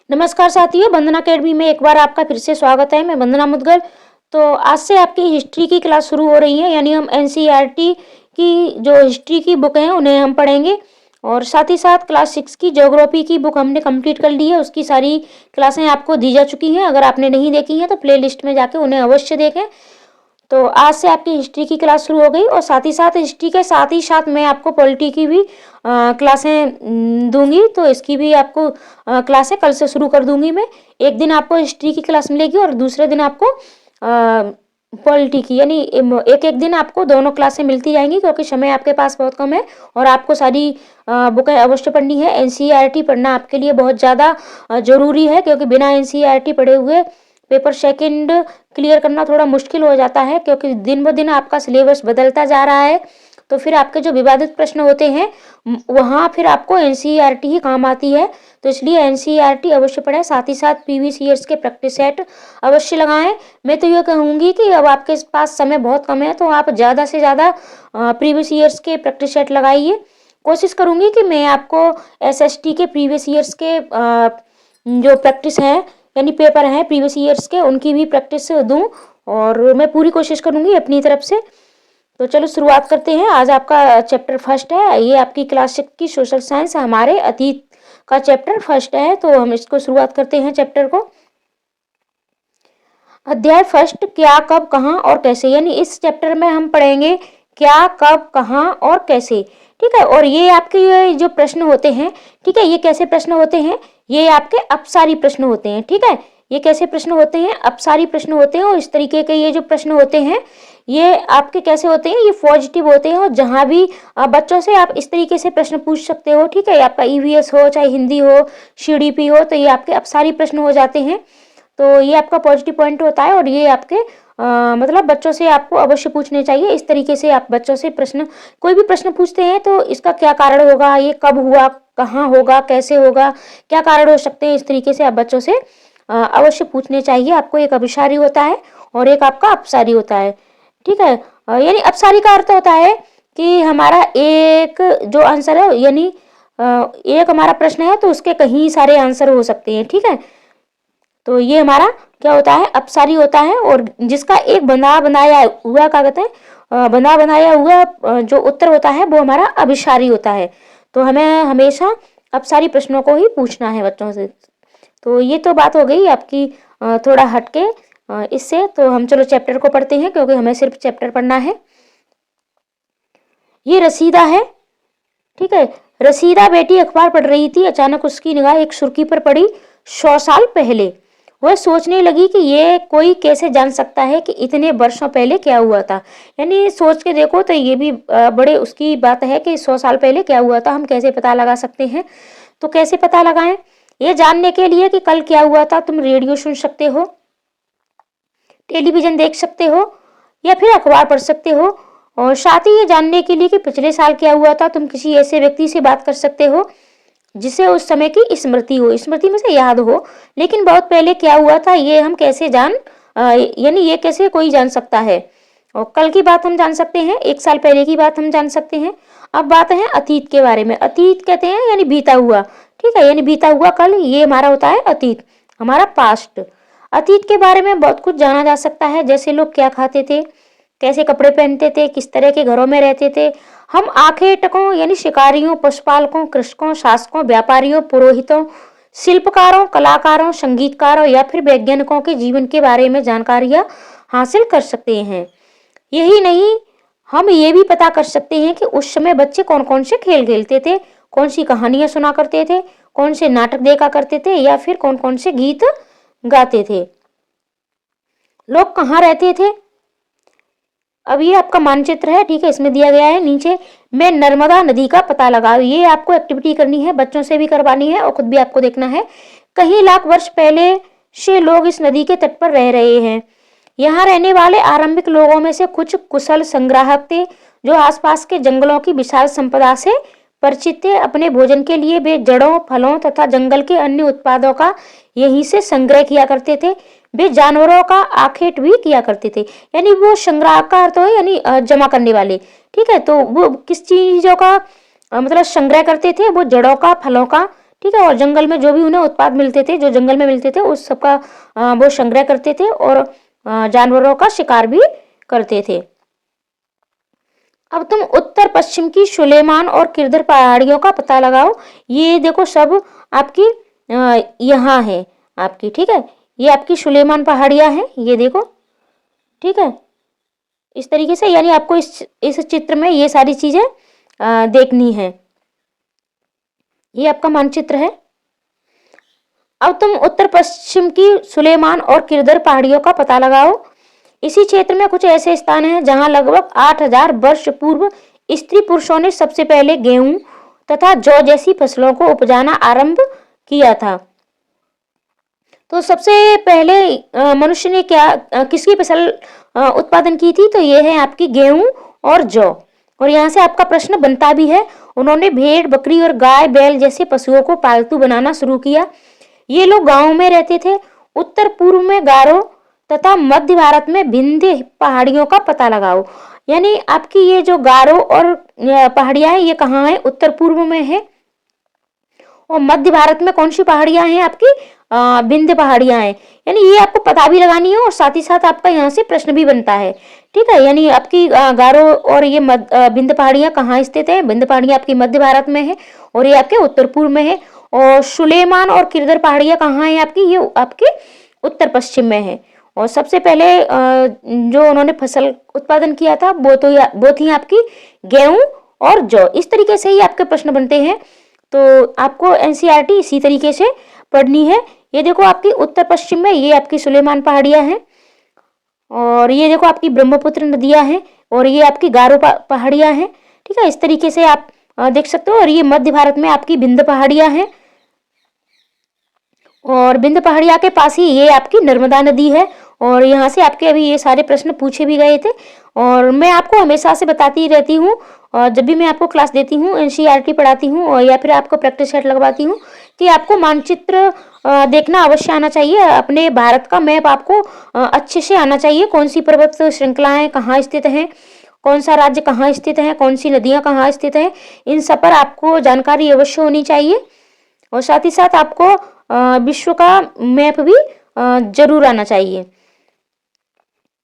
नमस्कार साथियों, वंदना अकेडमी में एक बार आपका फिर से स्वागत है। मैं वंदना मुदगल। तो आज से आपकी हिस्ट्री की क्लास शुरू हो रही है, यानी हम एनसीईआरटी की जो हिस्ट्री की बुक हैं उन्हें हम पढ़ेंगे। और साथ ही साथ क्लास 6 की ज्योग्राफी की बुक हमने कंप्लीट कर ली है, उसकी सारी क्लासें आपको दी जा चुकी हैं। अगर आपने नहीं देखी हैं तो प्ले लिस्ट में जाके उन्हें अवश्य देखें। तो आज से आपकी हिस्ट्री की क्लास शुरू हो गई और साथ ही साथ हिस्ट्री के साथ ही साथ मैं आपको पॉलिटी की भी क्लासें दूंगी। तो इसकी भी आपको क्लासें कल से शुरू कर दूंगी मैं। एक दिन आपको हिस्ट्री की क्लास मिलेगी और दूसरे दिन आपको पॉलिटी की, यानी एक एक दिन आपको दोनों क्लासें मिलती जाएंगी, क्योंकि समय आपके पास बहुत कम है और आपको सारी बुकें अवश्य पढ़नी है। एनसीईआरटी पढ़ना आपके लिए बहुत ज़्यादा जरूरी है, क्योंकि बिना एनसीईआरटी पढ़े हुए पेपर सेकंड क्लियर करना थोड़ा मुश्किल हो जाता है, क्योंकि दिन ब दिन आपका सिलेबस बदलता जा रहा है। तो फिर आपके जो विवादित प्रश्न होते हैं वहाँ फिर आपको एनसीईआरटी ही काम आती है। तो इसलिए एनसीईआरटी अवश्य पढ़ें, साथ ही साथ प्रीवियस ईयर्स के प्रैक्टिस सेट अवश्य लगाएं। मैं तो ये कहूँगी कि अब आपके पास समय बहुत कम है, तो आप ज़्यादा से ज़्यादा प्रीवियस ईयर्स के प्रैक्टिस सेट लगाइए। कोशिश करूँगी कि मैं आपको एसएसटी के प्रीवियस ईयर्स के जो प्रैक्टिस है, यानी पेपर हैं प्रीवियस ईयर्स के, उनकी भी प्रैक्टिस दूं और मैं पूरी कोशिश करूंगी अपनी तरफ से। तो चलो शुरुआत करते हैं। आज आपका चैप्टर फर्स्ट है, ये आपकी क्लास 6 की सोशल साइंस हमारे अतीत का चैप्टर फर्स्ट है। तो हम इसको शुरुआत करते हैं चैप्टर को। अध्याय फर्स्ट, क्या कब कहाँ और कैसे, यानी इस चैप्टर में हम पढ़ेंगे क्या कब कहाँ और कैसे। ठीक है, और ये आपके ये जो प्रश्न होते हैं, ठीक है, ये कैसे प्रश्न होते हैं, ये आपके अपसारी प्रश्न होते हैं। ठीक है, ये कैसे प्रश्न होते हैं, अपसारी प्रश्न होते हैं। और इस तरीके के ये जो प्रश्न होते हैं ये आपके कैसे होते हैं, ये पॉजिटिव होते हैं। और जहाँ भी बच्चों से आप इस तरीके से प्रश्न पूछ सकते हो, ठीक है, आपका ईवीएस हो चाहे हिंदी हो सीडीपी हो, तो ये आपके अपसारी प्रश्न हो जाते हैं। तो ये आपका पॉजिटिव पॉइंट होता है और ये आपके मतलब बच्चों से आपको अवश्य पूछने चाहिए। इस तरीके से आप बच्चों से प्रश्न, कोई भी प्रश्न पूछते हैं तो इसका क्या कारण होगा, ये कब हुआ, कहाँ होगा, कैसे होगा, क्या कारण हो सकते हैं, इस तरीके से आप बच्चों से अवश्य पूछने चाहिए। आपको एक अभिसारी होता है और एक आपका अपसारी होता है। ठीक है, यानी अपसारी का अर्थ होता है कि हमारा एक जो आंसर है, यानी एक हमारा प्रश्न है तो उसके कहीं सारे आंसर हो सकते हैं। ठीक है, तो ये हमारा क्या होता है, अपसारी होता है। और जिसका एक बना बनाया हुआ क्या कहते हैं, बना बनाया हुआ जो उत्तर होता है वो हमारा अभिसारी होता है। तो हमें हमेशा अपसारी प्रश्नों को ही पूछना है बच्चों से। तो ये तो बात हो गई आपकी थोड़ा हटके इससे। तो हम चलो चैप्टर को पढ़ते हैं, क्योंकि हमें सिर्फ चैप्टर पढ़ना है। ये रसीदा है। ठीक है, रसीदा बेटी अखबार पढ़ रही थी, अचानक उसकी निगाह एक सुर्खी पर पड़ी। 100 साल पहले। वह सोचने लगी कि ये कोई कैसे जान सकता है कि इतने वर्षों पहले क्या हुआ था। यानी सोच के देखो तो ये भी बड़े उसकी बात है कि 100 साल पहले क्या हुआ था, हम कैसे पता लगा सकते हैं। तो कैसे पता लगाएं, ये जानने के लिए कि कल क्या हुआ था तुम रेडियो सुन सकते हो, टेलीविजन देख सकते हो या फिर अखबार पढ़ सकते हो। और साथ ही ये जानने के लिए कि पिछले साल क्या हुआ था तुम किसी ऐसे व्यक्ति से बात कर सकते हो जिसे उस समय की स्मृति हो, स्मृति में से याद हो। लेकिन बहुत पहले क्या हुआ था ये हम कैसे यानी ये कैसे कोई जान सकता है। और कल की बात हम जान सकते हैं, 1 साल पहले की बात हम जान सकते हैं। अब बात है अतीत के बारे में। अतीत कहते हैं यानी बीता हुआ। ठीक है, यानी बीता हुआ कल, ये हमारा होता है अतीत, हमारा पास्ट। अतीत के बारे में बहुत कुछ जाना जा सकता है, जैसे लोग क्या खाते थे, कैसे कपड़े पहनते थे, किस तरह के घरों में रहते थे। हम आखेटकों यानी शिकारियों, पशुपालकों, कृषकों, शासकों, व्यापारियों, पुरोहितों, शिल्पकारों, कलाकारों, संगीतकारों या फिर वैज्ञानिकों के जीवन के बारे में जानकारियां हासिल कर सकते हैं। यही नहीं, हम ये भी पता कर सकते हैं कि उस समय बच्चे कौन कौन से खेल खेलते थे, कौन सी कहानियां सुना करते थे, कौन से नाटक देखा करते थे या फिर कौन कौन से गीत गाते थे, लोग कहाँ रहते थे। अब ये आपका मानचित्र है, ठीक है, इसमें दिया गया है नीचे में नर्मदा नदी का पता लगाओ। ये आपको एक्टिविटी करनी है, बच्चों से भी करवानी है और खुद भी आपको देखना है। कई लाख वर्ष पहले से लोग इस नदी के तट पर रह रहे हैं। यहाँ रहने वाले आरंभिक लोगों में से कुछ कुशल संग्राहक थे जो आसपास के जंगलों की विशाल संपदा से परिचित थे। अपने भोजन के लिए वे जड़ों, फलों तथा जंगल के अन्य उत्पादों का यहीं से संग्रह किया करते थे। वे जानवरों का आखेट भी किया करते थे, यानी वो संग्रह का अर्थ है यानी जमा करने वाले। ठीक है, तो वो किस चीजों का मतलब संग्रह करते थे, वो जड़ों का, फलों का, ठीक है। और जंगल में जो भी उन्हें उत्पाद मिलते थे, जो जंगल में मिलते थे, उस सबका वो संग्रह करते थे और जानवरों का शिकार भी करते थे। अब तुम उत्तर पश्चिम की सुलेमान और किरदर पहाड़ियों का पता लगाओ। ये देखो सब आपकी यहाँ है आपकी, ठीक है। ये आपकी सुलेमान पहाड़ियाँ हैं, ये देखो, ठीक है। इस तरीके से, यानी आपको इस चित्र में ये सारी चीजें देखनी है। ये आपका मानचित्र है। अब तुम उत्तर पश्चिम की सुलेमान और किरदर पहाड़ियों का पता लगाओ। इसी क्षेत्र में कुछ ऐसे स्थान हैं जहां लगभग 8000 वर्ष पूर्व स्त्री पुरुषों ने सबसे पहले गेहूं तथा जौ जैसी फसलों को उपजाना आरंभ किया था। तो सबसे पहले मनुष्य ने किसकी फसल उत्पादन की थी? तो ये है आपकी गेहूं और जौ। और यहाँ से आपका प्रश्न बनता भी है। उन्होंने भेड़, बकरी और गाय, बैल जैसे पशुओं को पालतू बनाना शुरू किया। ये लोग गांवों में रहते थे। उत्तर पूर्व में गारो तथा मध्य भारत में विंध्य पहाड़ियों का पता लगाओ। यानी आपकी ये जो गारो और पहाड़ियां हैं, ये कहाँ है? उत्तर पूर्व में है। और मध्य भारत में कौन सी पहाड़ियां हैं? आपकी विंध्य पहाड़ियां हैं। यानी ये आपको पता भी लगानी है और साथ ही साथ आपका यहाँ से प्रश्न भी बनता है, ठीक है। यानी आपकी गारो और ये विंध्य पहाड़ियां कहाँ स्थित है? विंध्य पहाड़ियां आपकी मध्य भारत में है और ये आपके उत्तर पूर्व में है। और सुलेमान और किरदर पहाड़ियां कहाँ है आपकी? ये आपके उत्तर पश्चिम में है। और सबसे पहले जो उन्होंने फसल उत्पादन किया था वो थी आपकी गेहूं और जौ। इस तरीके से ही आपके प्रश्न बनते हैं। तो आपको एनसीईआरटी इसी तरीके से पढ़नी है। ये देखो आपकी उत्तर पश्चिम में ये आपकी सुलेमान पहाड़ियां हैं और ये देखो आपकी ब्रह्मपुत्र नदियां हैं और ये आपकी गारो पहाड़ियां हैं, ठीक है। इस तरीके से आप देख सकते हो। और ये मध्य भारत में आपकी विंध्य पहाड़ियां हैं और विंध्य पहाड़िया के पास ही ये आपकी नर्मदा नदी है। और यहाँ से आपके अभी ये सारे प्रश्न पूछे भी गए थे और मैं आपको हमेशा से बताती रहती हूँ। और जब भी मैं आपको क्लास देती हूँ, एनसीईआरटी पढ़ाती हूँ और या फिर आपको प्रैक्टिस सेट लगवाती हूँ, कि आपको मानचित्र देखना अवश्य आना चाहिए। अपने भारत का मैप आपको अच्छे से आना चाहिए। कौन सी पर्वत श्रृंखलाएं कहाँ स्थित हैं, कौन सा राज्य कहाँ स्थित है, कौन सी नदियाँ कहाँ स्थित हैं, इन सब पर आपको जानकारी अवश्य होनी चाहिए। और साथ ही साथ आपको विश्व का मैप भी जरूर आना चाहिए।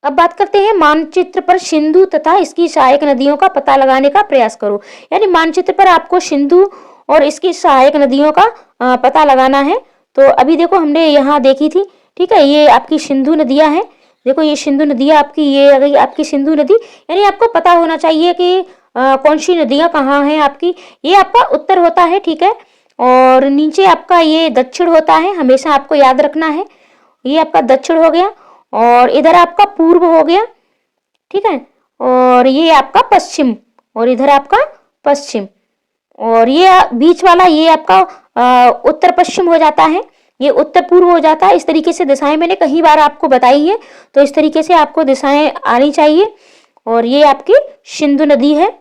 अब बात करते हैं मानचित्र पर सिंधु तथा इसकी सहायक नदियों का पता लगाने का प्रयास करो। यानी मानचित्र पर आपको सिंधु और इसकी सहायक नदियों का पता लगाना है। तो अभी देखो हमने यहाँ देखी थी, ठीक है। ये आपकी सिंधु नदियाँ हैं। देखो ये सिंधु नदियाँ आपकी, ये आ गई आपकी सिंधु नदी। यानी आपको पता होना चाहिए कि कौन सी नदियाँ कहाँ हैं आपकी। ये आपका उत्तर होता है, ठीक है। और नीचे आपका ये दक्षिण होता है, हमेशा आपको याद रखना है। ये आपका दक्षिण हो गया और इधर आपका पूर्व हो गया, ठीक है। और ये आपका पश्चिम और इधर आपका पश्चिम और ये बीच वाला ये आपका उत्तर पश्चिम हो जाता है, ये उत्तर पूर्व हो जाता है। इस तरीके से दिशाएं मैंने कई बार आपको बताई है, तो इस तरीके से आपको दिशाएं आनी चाहिए। और ये आपकी सिंधु नदी है।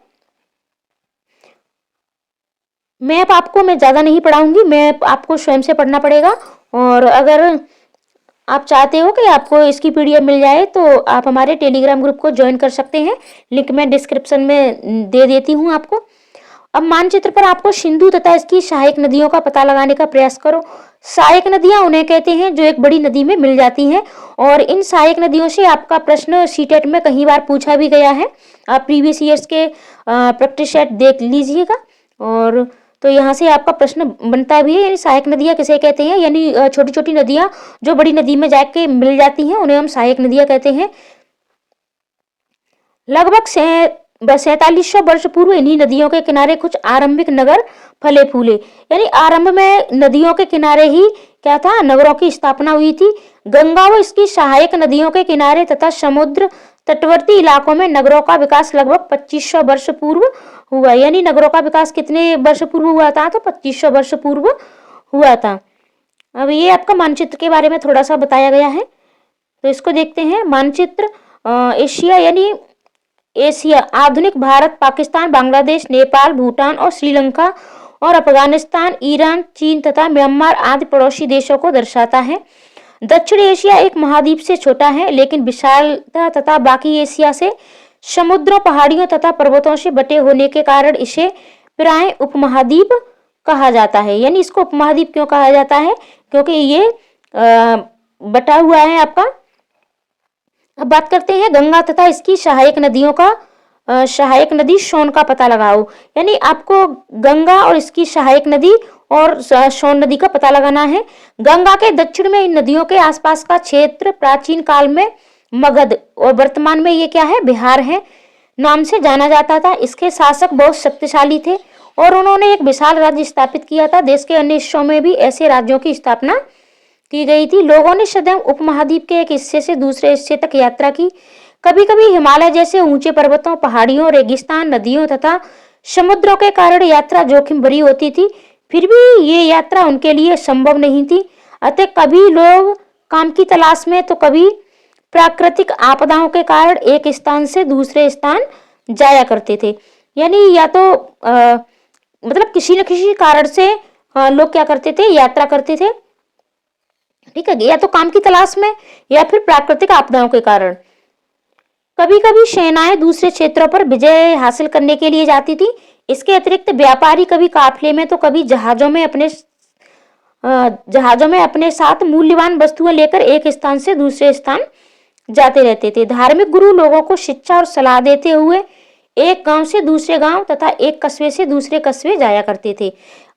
मैप आपको मैं ज़्यादा नहीं पढ़ाऊंगी, मैप आपको स्वयं से पढ़ना पड़ेगा। और अगर आप चाहते हो कि आपको इसकी पीडीएफ मिल जाए तो आप हमारे टेलीग्राम ग्रुप को ज्वाइन कर सकते हैं। लिंक मैं डिस्क्रिप्शन में दे देती हूँ आपको। अब मानचित्र पर आपको सिंधु तथा इसकी सहायक नदियों का पता लगाने का प्रयास करो। सहायक नदियां उन्हें कहते हैं जो एक बड़ी नदी में मिल जाती हैं। और इन सहायक नदियों से आपका प्रश्न सीटेट में कई बार पूछा भी गया है। आप प्रीवियस ईयर्स के प्रैक्टिस सेट देख लीजिएगा। और तो यहाँ से आपका प्रश्न बनता भी है। यानी सहायक नदियाँ किसे कहते हैं? यानी छोटी छोटी नदियाँ जो बड़ी नदी में जाके मिल जाती हैं, उन्हें हम सहायक नदियाँ कहते हैं। लगभग 4700 वर्ष पूर्व इन्हीं नदियों के किनारे कुछ आरंभिक नगर फले फूले। यानी आरंभ में नदियों के किनारे ही क्या था? नगरों की स्थापना हुई थी। गंगा व इसकी सहायक नदियों के किनारे तथा समुद्र तटवर्ती इलाकों में नगरों का विकास लगभग 2500 वर्ष पूर्व हुआ। यानी नगरों का विकास कितने वर्ष पूर्व हुआ था? तो 2500 वर्ष पूर्व हुआ था। अब ये आपका मानचित्र के बारे में थोड़ा सा बताया गया है, तो इसको देखते हैं। मानचित्र एशिया यानी एशिया आधुनिक भारत, पाकिस्तान, बांग्लादेश, नेपाल, भूटान और श्रीलंका और अफगानिस्तान, ईरान, चीन तथा म्यांमार आदि पड़ोसी देशों को दर्शाता है। दक्षिण एशिया एक महाद्वीप से छोटा है, लेकिन विशालता तथा बाकी एशिया से समुद्रों, पहाड़ियों तथा पर्वतों से बटे होने के कारण इसे प्राय उपमहाद्वीप कहा जाता है। यानी इसको उपमहाद्वीप क्यों कहा जाता है, क्योंकि ये बटा हुआ है आपका। अब बात करते हैं गंगा तथा इसकी सहायक नदियों का। सहायक नदी सोन का पता लगाओ। यानी आपको गंगा और इसकी सहायक नदी और सोन नदी का पता लगाना है। गंगा के दक्षिण में इन नदियों के आसपास का क्षेत्र प्राचीन काल में मगध और वर्तमान में ये क्या है, बिहार है, नाम से जाना जाता था। इसके शासक बहुत शक्तिशाली थे और उन्होंने एक विशाल राज्य स्थापित किया था। देश के अन्य हिस्सों में भी ऐसे राज्यों की स्थापना की गई थी। लोगों ने सदैव उपमहाद्वीप के एक हिस्से से दूसरे हिस्से तक यात्रा की। कभी कभी हिमालय जैसे ऊंचे पर्वतों, पहाड़ियों, रेगिस्तान, नदियों तथा समुद्रों के कारण यात्रा जोखिम भरी होती थी। फिर भी ये यात्रा उनके लिए संभव नहीं थी। अतः कभी लोग काम की तलाश में तो कभी प्राकृतिक आपदाओं के कारण एक स्थान से दूसरे स्थान जाया करते थे। यानी या तो मतलब किसी न किसी कारण से लोग क्या करते थे, यात्रा करते थे, ठीक है, या तो काम की तलाश में या फिर प्राकृतिक आपदाओं के कारण। कभी कभी सेनाएं दूसरे क्षेत्रों पर विजय हासिल करने के लिए जाती थी। इसके अतिरिक्त व्यापारी कभी काफिले में तो कभी जहाजों में अपने साथ मूल्यवान वस्तुएं लेकर एक स्थान से दूसरे स्थान जाते रहते थे। धार्मिक गुरु लोगों को शिक्षा और सलाह देते हुए एक गांव से दूसरे गांव तथा एक कस्बे से दूसरे कस्बे जाया करते थे।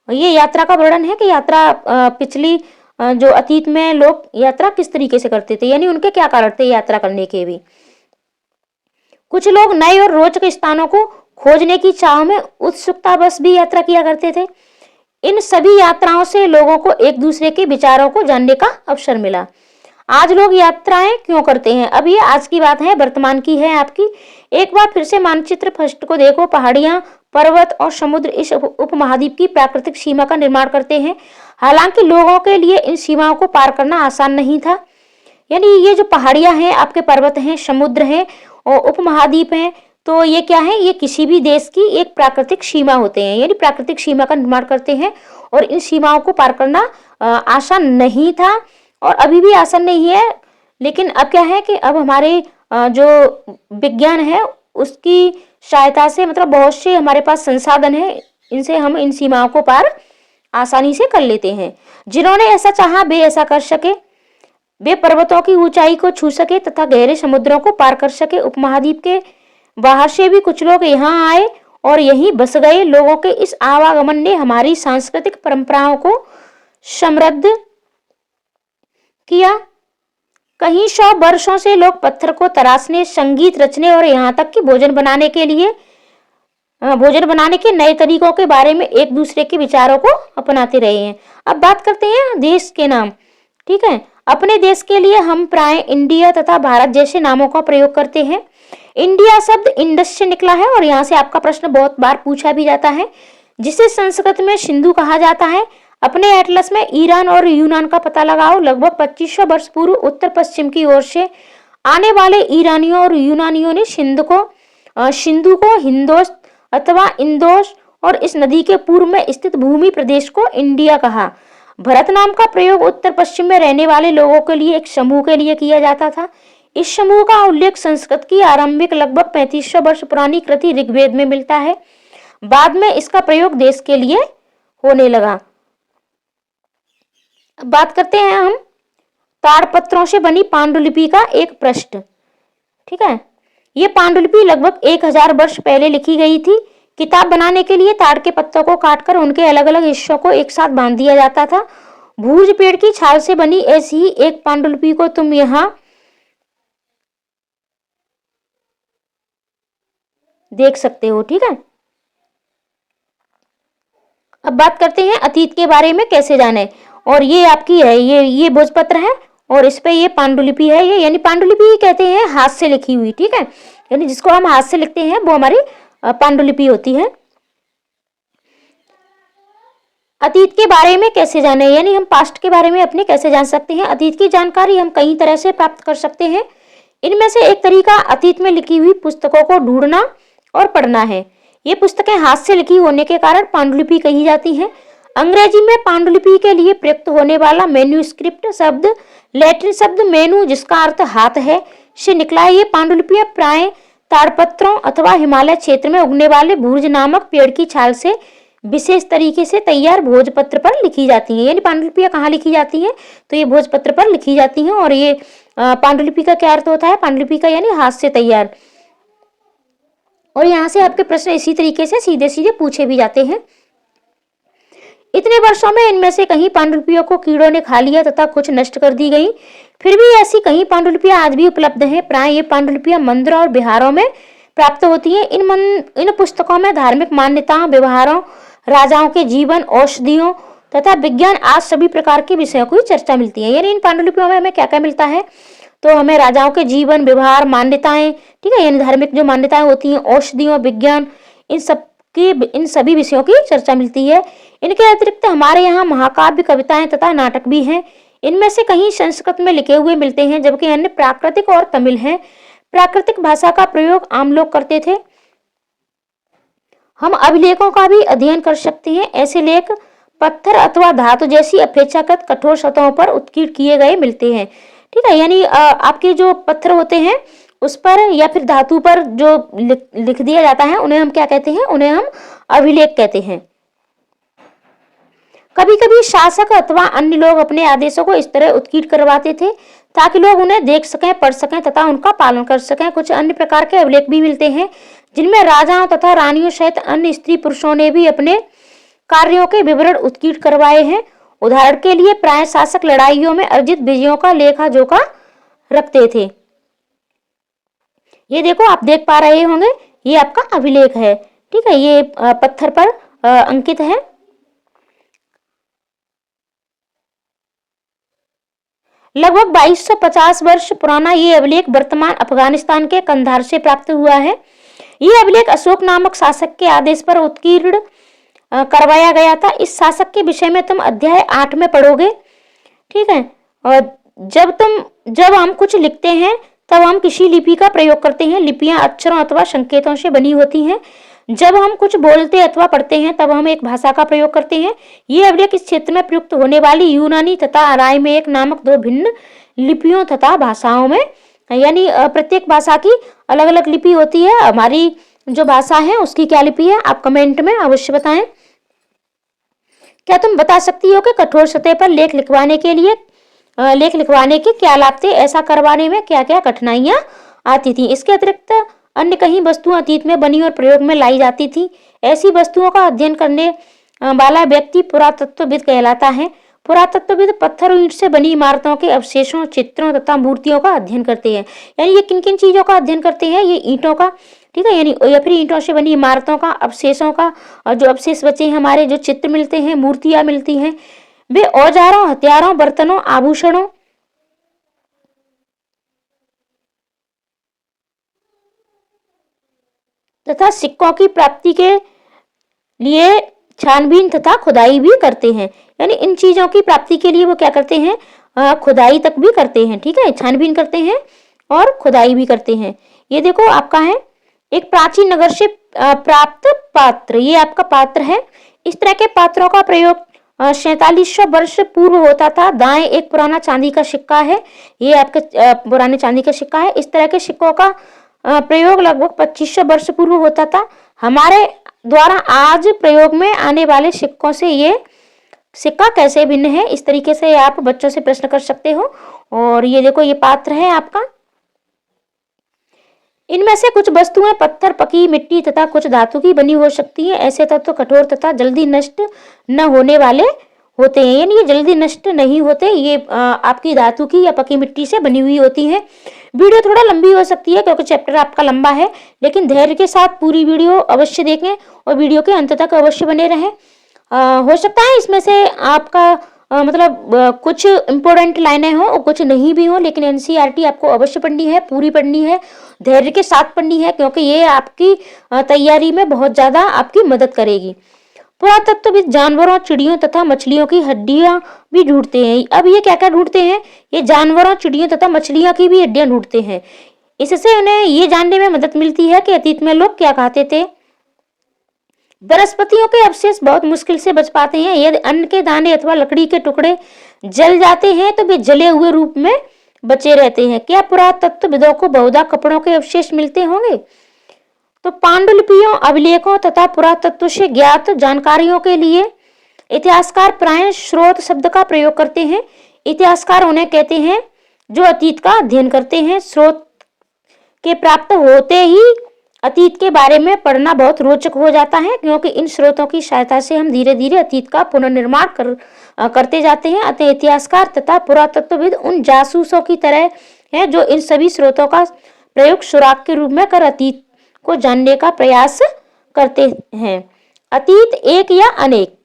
ये यात्रा का वर्णन है कि यात्रा पिछली जो अतीत में लोग यात्रा किस तरीके से करते थे, यानी उनके क्या कारण थे यात्रा करने के भी। कुछ लोग नए और रोचक स्थानों को खोजने की चाह में उत्सुकतावश भी यात्रा किया करते थे। इन सभी यात्राओं से लोगों को एक दूसरे के विचारों को जानने का अवसर मिला। आज लोग यात्राएं क्यों करते हैं, अब ये आज की बात है, वर्तमान की है आपकी। एक बार फिर से मानचित्र फर्स्ट को देखो। पहाड़ियां, पर्वत और समुद्र इस उपमहाद्वीप की प्राकृतिक सीमा का निर्माण करते हैं। हालांकि लोगों के लिए इन सीमाओं को पार करना आसान नहीं था। यानी ये जो पहाड़ियां हैं, आपके पर्वत हैं, समुद्र हैं और उपमहाद्वीप हैं, तो ये क्या है, ये किसी भी देश की एक प्राकृतिक सीमा होते हैं, यानी प्राकृतिक सीमा का निर्माण करते हैं। और इन सीमाओं को पार करना आसान नहीं था और अभी भी आसान नहीं है। लेकिन अब क्या है कि अब हमारे जो विज्ञान है उसकी सहायता से, मतलब बहुत से हमारे पास संसाधन है, इनसे हम इन सीमाओं को पार आसानी से कर लेते हैं। जिन्होंने ऐसा चाहा वे ऐसा कर सके। वे पर्वतों की ऊंचाई को छू सके तथा गहरे समुद्रों को पार कर सके। उपमहाद्वीप के बाहर से भी कुछ लोग यहाँ आए और यहीं बस गए। लोगों के इस आवागमन ने हमारी सांस्कृतिक परंपराओं को समृद्ध किया। कहीं 100 वर्षों से लोग पत्थर को तराशने, संगीत रचने और यहाँ तक कि भोजन बनाने के नए तरीकों के बारे में एक दूसरे के विचारों को अपनाते रहे हैं। अब बात करते हैं देश के नाम, ठीक है। अपने देश के लिए हम प्राय इंडिया तथा भारत जैसे नामों का प्रयोग करते हैं। इंडिया शब्द इंडस से निकला है और यहाँ से आपका प्रश्न बहुत बार पूछा भी जाता है, जिसे संस्कृत में सिंधु कहा जाता है। अपने एटलस में ईरान और यूनान का पता लगाओ। लगभग 2500 वर्ष पूर्व उत्तर पश्चिम की ओर से आने वाले ईरानियों और यूनानियों ने सिंधु को हिंदोस अथवा इंदोस और इस नदी के पूर्व में स्थित भूमि प्रदेश को इंडिया कहा। भरत नाम का प्रयोग उत्तर पश्चिम में रहने वाले लोगों के लिए एक समूह के लिए किया जाता था। इस समूह का उल्लेख संस्कृत की आरंभिक लगभग 3500 वर्ष पुरानी कृति ऋग्वेद में मिलता है। बाद में इसका प्रयोग देश के लिए होने लगा। अब बात करते हैं हम ताड़पत्रों से बनी पांडुलिपि का एक पृष्ठ, ठीक है। ये पांडुलिपि लगभग 1000 वर्ष पहले लिखी गई थी। किताब बनाने के लिए ताड़ के पत्तों को काटकर उनके अलग अलग हिस्सों को एक साथ बांध दिया जाता था। भूज पेड़ की छाल से बनी ऐसी ही एक पांडुलिपि को तुम यहाँ देख सकते हो, ठीक है। अब बात करते हैं अतीत के बारे में कैसे जाने। और ये आपकी है, ये भोजपत्र है और इस पे ये पांडुलिपि है। ये यानी पांडुलिपि कहते हैं हाथ से लिखी हुई, ठीक है। यानी जिसको हम हाथ से लिखते हैं वो हमारी पांडुलिपि होती है। अतीत के बारे में कैसे जाने, यानी हम पास्ट के बारे में अपने कैसे जान सकते हैं। अतीत की जानकारी हम कई तरह से प्राप्त कर सकते हैं। इनमें से एक तरीका अतीत में लिखी हुई पुस्तकों को ढूंढना और पढ़ना है। ये पुस्तकें हाथ से लिखी होने के कारण पांडुलिपि कही जाती हैं। अंग्रेजी में पांडुलिपि के लिए प्रयुक्त होने वाला मैन्युस्क्रिप्ट शब्द लैटिन शब्द मेनू, जिसका अर्थ हाथ है, से निकला है। ये पांडुलिपियां प्राय ताड़पत्रों अथवा हिमालय क्षेत्र में उगने वाले भूर्ज नामक पेड़ की छाल से विशेष तरीके से तैयार भोजपत्र पर लिखी जाती हैं। यानी पांडुलिपियां कहाँ लिखी जाती हैं, तो ये भोजपत्र पर लिखी जाती हैं। और ये पांडुलिपि का क्या अर्थ होता है, पांडुलिपि का यानी हाथ से तैयार। और यहाँ से आपके प्रश्न इसी तरीके से सीधे सीधे पूछे भी जाते हैं। इतने वर्षों में इनमें से कहीं पांडुलिपियों को कीड़ों ने खा लिया तथा कुछ नष्ट कर दी गई, फिर भी ऐसी कहीं पांडुलिपियां आज भी उपलब्ध हैं। प्राय ये पांडुलिपियां मंदिरों और बिहारों में प्राप्त होती हैं। इन पुस्तकों में धार्मिक मान्यताओं, व्यवहारों, राजाओं के जीवन, औषधियों तथा विज्ञान आज सभी प्रकार के विषयों की चर्चा मिलती है। यानी इन पांडुलिपियों में हमें क्या क्या मिलता है, तो हमें राजाओं के जीवन, व्यवहार, मान्यताएं, ठीक है, यानी धार्मिक जो मान्यताएं होती हैं, औषधियों, विज्ञान, इन सभी विषयों की चर्चा मिलती है। इनके अतिरिक्त हमारे यहाँ महाकाव्य, कविताएं तथा नाटक भी हैं। इनमें से कहीं संस्कृत में लिखे हुए मिलते हैं, जबकि अन्य प्राकृतिक और तमिल हैं। प्राकृतिक भाषा का प्रयोग आम लोग करते थे। हम अभिलेखों का भी अध्ययन कर सकते हैं। ऐसे लेख पत्थर अथवा धातु जैसी अपेक्षाकृत कठोर सतहों पर उत्कीर्ण किए गए मिलते हैं। ठीक है, यानी आपके जो पत्थर होते हैं उस पर या फिर धातु पर जो लिख दिया जाता है उन्हें हम क्या कहते हैं, उन्हें हम अभिलेख कहते हैं। कभी कभी शासक अथवा अन्य लोग अपने आदेशों को इस तरह उत्कीर्ण करवाते थे ताकि लोग उन्हें देख सकें, पढ़ सकें तथा उनका पालन कर सकें। कुछ अन्य प्रकार के अभिलेख भी मिलते हैं जिनमें राजाओं तथा रानियों सहित अन्य स्त्री पुरुषों ने भी अपने कार्यों के विवरण उत्कीर्ण करवाए हैं। उदाहरण के लिए प्राय शासक लड़ाइयों में अर्जित विजयों का लेखा जोखा रखते थे। ये देखो, आप देख पा रहे होंगे, ये आपका अभिलेख है। ठीक है, ये पत्थर पर अंकित है। लगभग 2250 वर्ष पुराना ये अभिलेख वर्तमान अफगानिस्तान के कंधार से प्राप्त हुआ है। ये अभिलेख अशोक नामक शासक के आदेश पर उत्कीर्ण करवाया गया था। इस शासक के विषय में तुम अध्याय 8 में पढ़ोगे। ठीक है, और जब हम कुछ लिखते हैं तब हम किसी लिपि का प्रयोग करते हैं। लिपियां अक्षरों अथवा संकेतों से बनी होती हैं। जब हम कुछ बोलते अथवा पढ़ते हैं तब हम एक भाषा का प्रयोग करते हैं। ये अभिलेख इस क्षेत्र में प्रयुक्त होने वाली यूनानी तथा अरामेयिक नामक दो भिन्न लिपियों तथा भाषाओं में, यानी प्रत्येक भाषा की अलग अलग लिपि होती है। हमारी जो भाषा है उसकी क्या लिपि है, आप कमेंट में अवश्य बताएं। क्या तुम बता सकती हो कि कठोर सतह पर लेख लिखवाने के क्या लाभ थे, ऐसा करवाने में क्या क्या कठिनाइयां आती थी। इसके अतिरिक्त अन्य कहीं वस्तुएं अतीत में बनी और प्रयोग में लाई जाती थी। ऐसी वस्तुओं का अध्ययन करने वाला व्यक्ति पुरातत्वविद कहलाता है। पुरातत्वविद पत्थर और ईंट से बनी इमारतों के अवशेषों, चित्रों तथा मूर्तियों का अध्ययन करते हैं। यानी ये किन किन चीजों का अध्ययन करते हैं, ये ईंटों का, ठीक है, यानी या फिर ईंटों से बनी इमारतों का, अवशेषों का, और जो अवशेष बचे हैं हमारे, जो चित्र मिलते हैं, मूर्तियां मिलती हैं, वे औजारों, हथियारों, बर्तनों, आभूषणों तथा सिक्कों की प्राप्ति के लिए छानबीन तथा खुदाई भी करते हैं। यानी इन चीजों की प्राप्ति के लिए वो क्या करते हैं, खुदाई तक भी करते हैं। ठीक है, छानबीन करते हैं और खुदाई भी करते हैं। ये देखो आपका है एक प्राचीन नगर से प्राप्त पात्र, ये आपका पात्र है। इस तरह के पात्रों का प्रयोग 4700 वर्ष पूर्व होता था। दाएं एक पुराना चांदी का सिक्का है, ये आपके पुराने चांदी का सिक्का है। इस तरह के सिक्कों का प्रयोग लगभग 2500 वर्ष पूर्व होता था। हमारे द्वारा आज प्रयोग में आने वाले सिक्कों से ये सिक्का कैसे भिन्न है, इस तरीके से आप बच्चों से प्रश्न कर सकते हो। और ये देखो, ये पात्र है आपका। इनमें से कुछ वस्तुएं पत्थर, पकी मिट्टी तथा कुछ धातु की बनी हो सकती हैं। ऐसे तत्व कठोर तथा जल्दी नष्ट न होने वाले होते हैं, यानी ये जल्दी नष्ट नहीं होते। ये आपकी धातु की या पकी मिट्टी से बनी हुई होती हैं। वीडियो थोड़ा लंबी हो सकती है क्योंकि चैप्टर आपका लंबा है, लेकिन धैर्य के साथ पूरी वीडियो अवश्य देखें और वीडियो के अंत तक अवश्य बने रहें। हो सकता है इसमें से आपका कुछ इंपॉर्टेंट लाइनें हो और कुछ नहीं भी हो, लेकिन एनसीईआरटी आपको अवश्य पढ़नी है, पूरी पढ़नी है, धैर्य के साथ पढ़नी है, क्योंकि ये आपकी तैयारी में बहुत ज्यादा आपकी मदद करेगी। पुरातत्वविद जानवरों, चिड़ियों तथा मछलियों की हड्डियां भी ढूंढते हैं। अब ये क्या क्या ढूंढते हैं, ये जानवरों, चिड़ियों तथा मछलियों की भी हड्डियां ढूंढते हैं। इससे उन्हें ये जानने में मदद मिलती है कि अतीत में लोग क्या खाते थे। वनस्पतियों के अवशेष बहुत मुश्किल से बच पाते हैं। यदि अन्न के दाने अथवा लकड़ी के टुकड़े जल जाते हैं तो वे जले हुए रूप में बचे रहते हैं। क्या पुरातत्वविदों को बहुधा कपड़ों के अवशेष मिलते होंगे? तो पांडुलिपियों, अभिलेखों तथा पुरातत्व से ज्ञात जानकारियों के लिए इतिहासकार प्रायः स्रोत शब्द का प्रयोग करते हैं। इतिहासकार उन्हें कहते हैं जो अतीत का अध्ययन करते हैं। स्रोत के प्राप्त होते ही अतीत के बारे में पढ़ना बहुत रोचक हो जाता है, क्योंकि इन स्रोतों की सहायता से हम धीरे धीरे अतीत का पुनर्निर्माण करते जाते हैं। अतः इतिहासकार तथा पुरातत्वविद उन जासूसों की तरह हैं जो इन सभी स्रोतों का प्रयोग सुराग के रूप में कर अतीत को जानने का प्रयास करते हैं। अतीत एक या अनेक।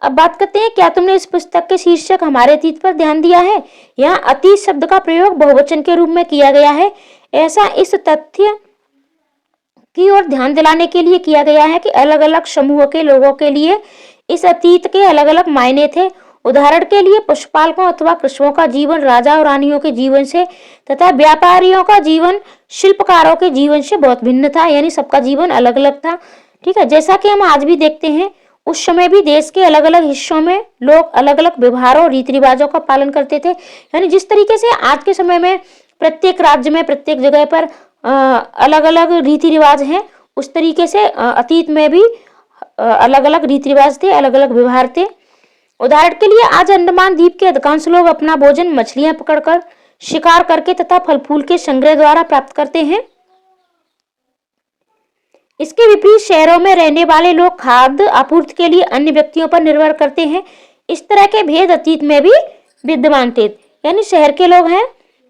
अब बात करते हैं, क्या तुमने इस पुस्तक के शीर्षक हमारे अतीत पर ध्यान दिया है? यहाँ अतीत शब्द का प्रयोग बहुवचन के रूप में किया गया है। ऐसा इस तथ्य की ओर ध्यान दिलाने के लिए किया गया है कि अलग अलग समूह के लोगों के लिए इस अतीत के अलग अलग मायने थे। उदाहरण के लिए पशुपालकों अथवा कृषकों का जीवन राजा और रानियों के जीवन से तथा व्यापारियों का जीवन शिल्पकारों के जीवन से बहुत भिन्न था, यानी सबका जीवन अलग अलग था। ठीक है, जैसा कि हम आज भी देखते हैं, उस समय भी देश के अलग अलग हिस्सों में लोग अलग अलग व्यवहारों और रीति रिवाजों का पालन करते थे। यानी जिस तरीके से आज के समय में प्रत्येक राज्य में प्रत्येक जगह पर अलग अलग रीति रिवाज हैं, उस तरीके से अतीत में भी अलग अलग रीति रिवाज थे, अलग अलग व्यवहार थे। उदाहरण के लिए आज अंडमान द्वीप के अधिकांश लोग अपना भोजन मछलियां पकड़कर, शिकार करके तथा फल फूल के संग्रह द्वारा प्राप्त करते हैं। इसके विपरीत शहरों में रहने वाले लोग खाद्य आपूर्ति के लिए अन्य व्यक्तियों पर निर्भर करते हैं। इस तरह के भेद अतीत में भी विद्यमान थे। यानी शहर के लोग हैं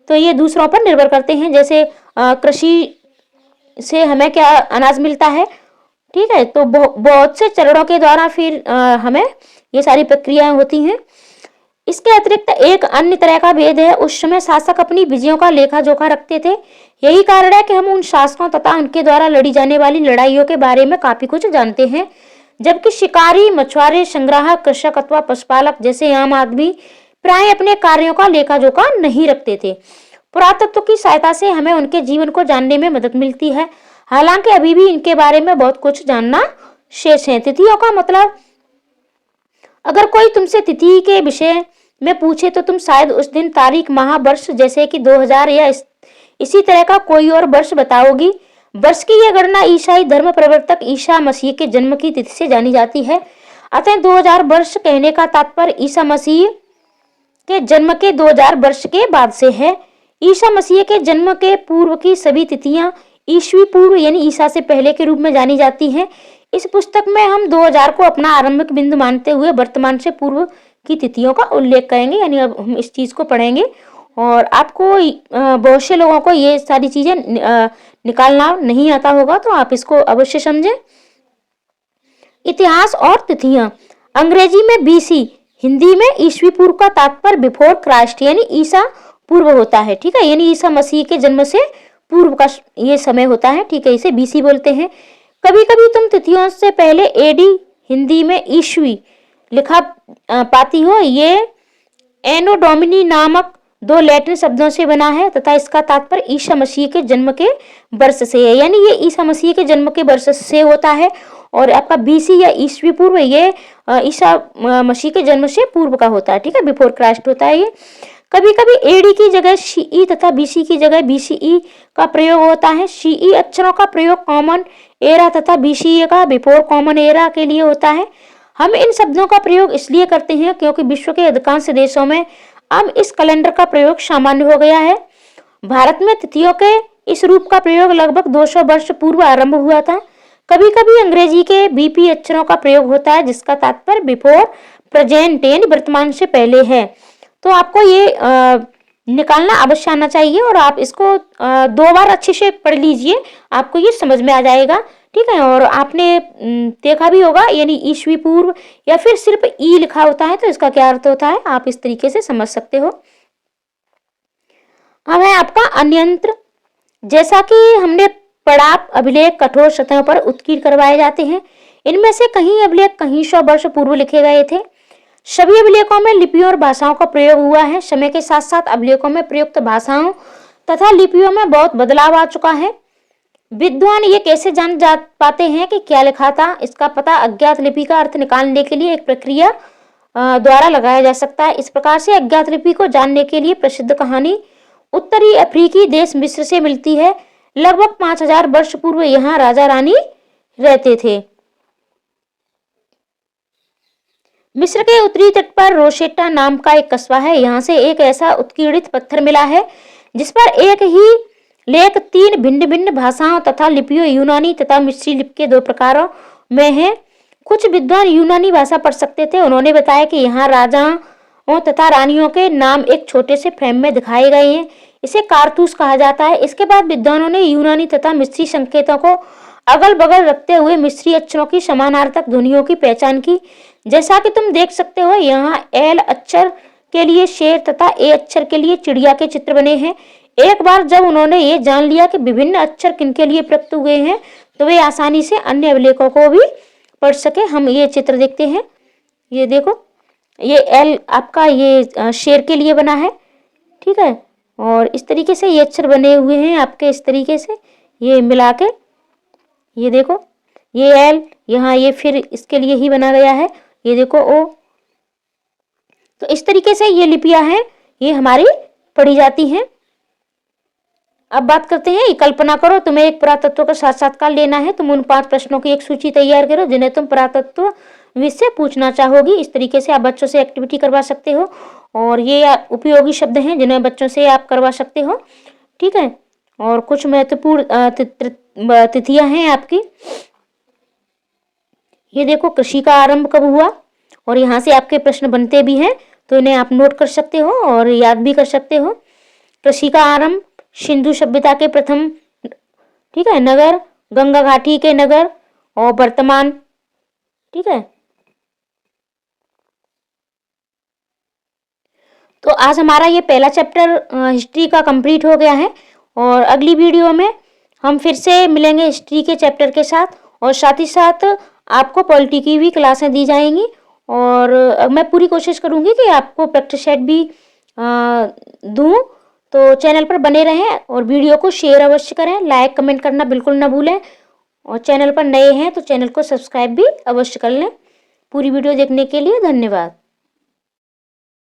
तो ये दूसरों पर निर्भर करते हैं, जैसे कृषि से हमें क्या अनाज मिलता है, ठीक है, तो बहुत से चरणों के द्वारा फिर हमें ये सारी प्रक्रियाएं होती हैं। इसके अतिरिक्त एक अन्य तरह का भेद है, उस समय शासक अपनी विजयों का लेखा जोखा रखते थे। यही कारण है कि हम उन शासकों तथा उनके द्वारा लड़ी जाने वाली लड़ाइयों के बारे में काफी कुछ जानते हैं, जबकि शिकारी, मछुआरे, संग्राहक, कृषक अथवा पशुपालक जैसे आम आदमी प्राय अपने कार्यों का लेखा जोखा नहीं रखते थे। पुरातत्व की सहायता से हमें उनके जीवन को जानने में मदद मिलती है, हालांकि अभी भी इनके बारे में बहुत कुछ जानना शेष है। तिथियों का मतलब, अगर कोई तुमसे तिथि के विषय में पूछे तो तुम शायद उस दिन तारीख, माह, वर्ष जैसे कि 2000 या इसी तरह का कोई और वर्ष बताओगी। वर्ष की यह गणना ईसाई धर्म प्रवर्तक ईसा मसीह के जन्म की तिथि से जानी जाती है। अतः 2000 वर्ष कहने का तात्पर्य ईसा मसीह के जन्म के 2000 वर्ष के बाद से है। ईसा मसीह के जन्म के पूर्व की सभी तिथियां ईस्वी पूर्व यानी ईसा से पहले के रूप में जानी जाती हैं। इस पुस्तक में हम 2000 को अपना आरंभिक बिंदु मानते हुए वर्तमान से पूर्व की तिथियों का उल्लेख करेंगे, यानी अब हम इस चीज को पढ़ेंगे और आपको बहुत से लोगों को ये सारी चीजें निकालना नहीं आता होगा, तो आप इसको अवश्य समझें। इतिहास और तिथियां, अंग्रेजी में बीसी, हिंदी में ईस्वी पूर्व का तात्पर्य बिफोर क्राइस्ट यानी ईसा पूर्व होता है। ठीक है, यानी ईसा मसीह के जन्म से पूर्व का ये समय होता है। ठीक है, इसे बीसी बोलते हैं। कभी कभी तुम तिथियों से पहले एडी हिंदी में ईस्वी लिखा पाती हो। ये एनो डोमिनी नामक दो लैटिन शब्दों से बना है तथा इसका तात्पर्य ईसा मसीह के जन्म के वर्ष से है, यानी ये ईसा मसीह के जन्म के वर्ष से होता है। और आपका बीसी या ईस्वी पूर्व ये ईसा मसीह के जन्म से पूर्व का होता है। ठीक है, बिफोर क्राइस्ट होता है ये। कभी कभी एडी की जगह सीई तथा बीसी की जगह बीसीई का प्रयोग होता है। सीई अक्षरों का प्रयोग कॉमन एरा तथा बीसीई का बिफोर कॉमन एरा के लिए होता है। हम इन शब्दों का प्रयोग इसलिए करते हैं क्योंकि विश्व के अधिकांश देशों में अब इस कैलेंडर का प्रयोग सामान्य हो गया है। भारत में तिथियों के इस रूप का प्रयोग लगभग 200 वर्ष पूर्व आरंभ हुआ था। कभी कभी अंग्रेजी के बीपी अक्षरों का प्रयोग होता है जिसका तात्पर्य बिफोर प्रेजेंट यानी वर्तमान से पहले है। तो आपको ये निकालना अवश्य आना चाहिए और आप इसको 2 बार अच्छे से पढ़ लीजिए, आपको ये समझ में आ जाएगा। ठीक है, और आपने देखा भी होगा यानी ईस्वी पूर्व या फिर सिर्फ ई लिखा होता है तो इसका क्या अर्थ होता है, आप इस तरीके से समझ सकते हो। अब है आपका अन्यंत्र। जैसा कि हमने पढ़ा, अभिलेख कठोर सतहों पर उत्कीर्ण करवाए जाते हैं। इनमें से कहीं अभिलेख कहीं 100 वर्ष पूर्व लिखे गए थे। सभी अभिलेखों में लिपियों और भाषाओं का प्रयोग हुआ है। समय के साथ साथ अभिलेखों में प्रयुक्त भाषाओं तथा लिपियों में बहुत बदलाव आ चुका है। विद्वान ये कैसे जान जा पाते हैं कि क्या लिखा था, इसका पता अज्ञात लिपि का अर्थ निकालने के लिए एक प्रक्रिया द्वारा लगाया जा सकता है। इस प्रकार से अज्ञात लिपि को जानने के लिए प्रसिद्ध कहानी उत्तरी अफ्रीकी देश मिस्र से मिलती है। लगभग 5000 वर्ष पूर्व यहाँ राजा रानी रहते थे। मिस्र के उत्तरी तट पर रोसेटा नाम का एक कस्बा है। यहाँ से एक ऐसा उत्कीर्णित पत्थर मिला है जिस पर एक ही लेख 3 भिन्न भिन्न भाषाओं तथा लिपियों यूनानी तथा मिस्री लिपि के 2 प्रकारों में है। कुछ विद्वान यूनानी भाषा पढ़ सकते थे। उन्होंने बताया कि यहाँ राजाओं तथा रानियों के नाम एक छोटे से फ्रेम में दिखाए गए हैं। इसे कारतूस कहा जाता है। इसके बाद विद्वानों ने यूनानी तथा मिस्री संकेतों को अगल बगल रखते हुए मिस्री अक्षरों की समानार्थक ध्वनियों की पहचान की। जैसा कि तुम देख सकते हो, यहाँ एल अक्षर के लिए शेर तथा ए अक्षर के लिए चिड़िया के चित्र बने हैं। एक बार जब उन्होंने ये जान लिया कि विभिन्न अक्षर किनके लिए प्रयुक्त हुए हैं, तो वे आसानी से अन्य अभिलेखों को भी पढ़ सके। हम ये चित्र देखते हैं। ये देखो, ये एल आपका ये शेर के लिए बना है, ठीक है। और इस तरीके से ये अक्षर बने हुए हैं आपके, इस तरीके से ये मिला के। ये देखो, ये एल, यहाँ ये फिर इसके लिए ही बना गया है। ये देखो ओ। तो इस तरीके से ये लिपियां हैं, ये हमारी पढ़ी जाती हैं। अब बात करते हैं, कल्पना करो तुम्हें एक पुरातत्व का साक्षात्कार लेना है। तुम उन 5 प्रश्नों की एक सूची तैयार करो जिन्हें तुम पुरातत्व से पूछना चाहोगी। इस तरीके से आप बच्चों से एक्टिविटी करवा सकते हो और ये उपयोगी शब्द हैं जिन्हें बच्चों से आप करवा सकते हो, ठीक है। और कुछ महत्वपूर्ण तिथियां हैं आपकी। ये देखो, कृषि का आरंभ कब हुआ, और यहाँ से आपके प्रश्न बनते भी हैं, तो इन्हें आप नोट कर सकते हो और याद भी कर सकते हो। कृषि का आरंभ, सिंधु सभ्यता के प्रथम, ठीक है, नगर, गंगा घाटी के नगर और वर्तमान, ठीक है। तो आज हमारा ये पहला चैप्टर हिस्ट्री का कंप्लीट हो गया है और अगली वीडियो में हम फिर से मिलेंगे हिस्ट्री के चैप्टर के साथ, और साथ ही साथ आपको पॉलिटी की भी क्लासें दी जाएंगी। और मैं पूरी कोशिश करूंगी कि आपको प्रैक्टिस सेट भी दूं। तो चैनल पर बने रहें और वीडियो को शेयर अवश्य करें, लाइक कमेंट करना बिल्कुल ना भूलें, और चैनल पर नए हैं तो चैनल को सब्सक्राइब भी अवश्य कर लें। पूरी वीडियो देखने के लिए धन्यवाद।